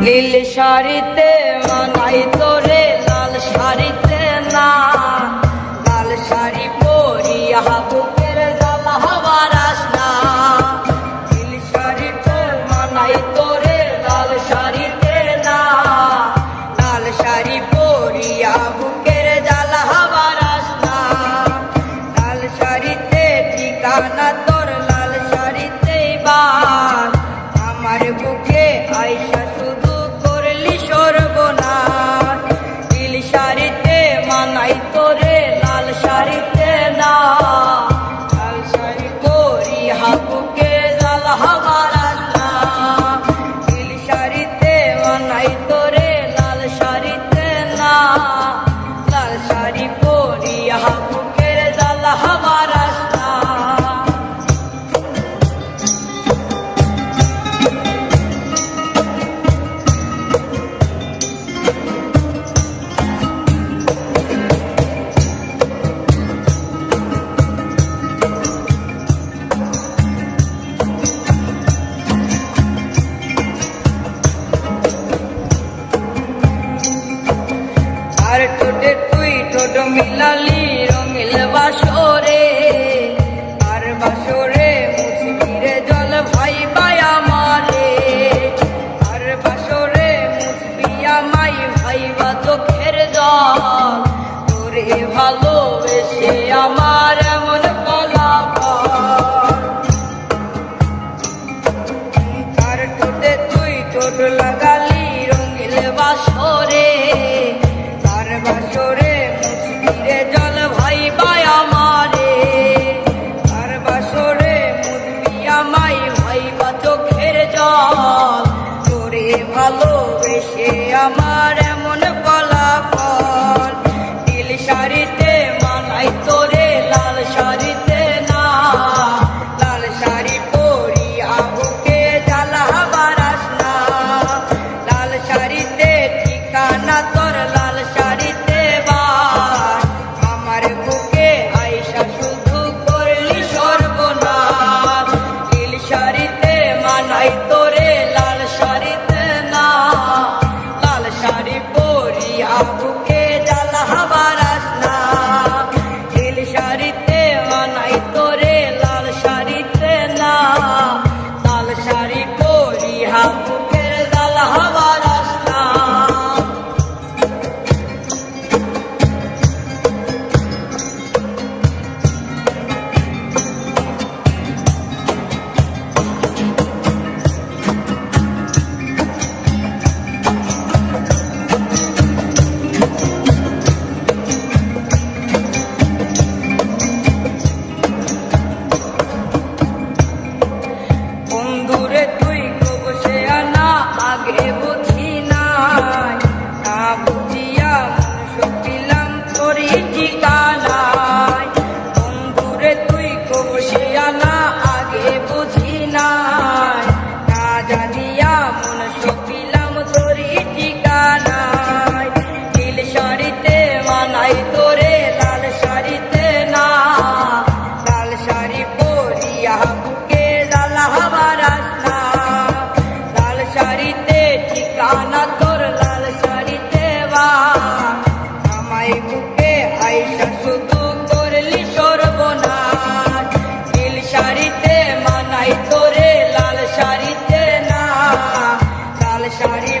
নীল শাড়িতে মানাই তোরে লাল শাড়িতে না, লাল শাড়ি পরিয়া বুকের জ্বালা বারাস না। নীল শাড়িতে মানাই তোরে লাল শাড়িতে না, লাল শাড়ি পরিয়া বুকের জ্বালা বারাস না। লাল শাড়িতে ঠিকানা তোর, লাল শাড়িতে বাস আমার বুকে আইসা শুধু করলি সর্বনাশ। নীল শাড়িতে মানাই তোরে লাল শাড়িতে না, লাল শাড়ি পরিয়া বুকে জ্বালা বারাস না। নীল শাড়িতে মানাই তোরে লাল শাড়িতে না, লাল শাড়ি পরিয়া বুকের জ্বালা বারাস না। আর ঠোঁটে তুই ঠোঁট মিলালি রঙিল বাসরে, আর বাসরে মুসকিরে জল ভাই ভাই আমারে। আর বাসরে মুসবি আমাই ভাই বা চোখের জল, তোরে ভালোবেসে আমার এমন ফলাফল। আর ঠোঁটে তুই ঠোঁট লাগালি রঙিল বাসরে, বাসরে মুসকিরে জল ভাই ভাই আমারে। আর বাসরে মুসবি আমাই ভাই বা চোখের জল, তোরে ভালোবেসে আমার এমন ফলাফল। নীল শাড়িতে মানাই তোরে লাল শাড়িতে না, লাল শাড়ি পরিয়া বুকে জ্বালা বারাস না। লাল শাড়িতে ঠিকানা তোর, লাল শাড়িতে বাস আমার বুকে আইসা শুধু করলি সর্বনাশ। নীল শাড়িতে মানাই তোরে লাল শাড়িতে না, লাল শাড়ি পরিয়া বুকে জ্বালা বারাস না। নীল শাড়িতে মানাই তোরে লাল শাড়িতে না, লাল শাড়ি পরিয়া বুকের জ্বালা বারাস না। বন্ধুরে তুই কবসে আনা আগে বুঝি নাই, না বুঝিয়া মনুষ্য পিলাম তোরই ঠিকানায়। বন্ধুরে তুই কবসে আনা আগে বুঝি নাই, না জানিয়া মনুষ্য পিলাম তোরই ঠিকানায়। নীল শাড়িতে মানাই তোরে লাল শাড়িতে না, লাল শাড়ি পরিয়া বুকে জ্বালা বারাস না। লাল শাড়িতে ঠিকানা তোর, লাল শাড়িতে বাস আমায় বুকে আইসা শুধু করলি সর্বনাশ। নীল শাড়িতে মানাই তোরে লাল শাড়িতে না, লাল শাড়ি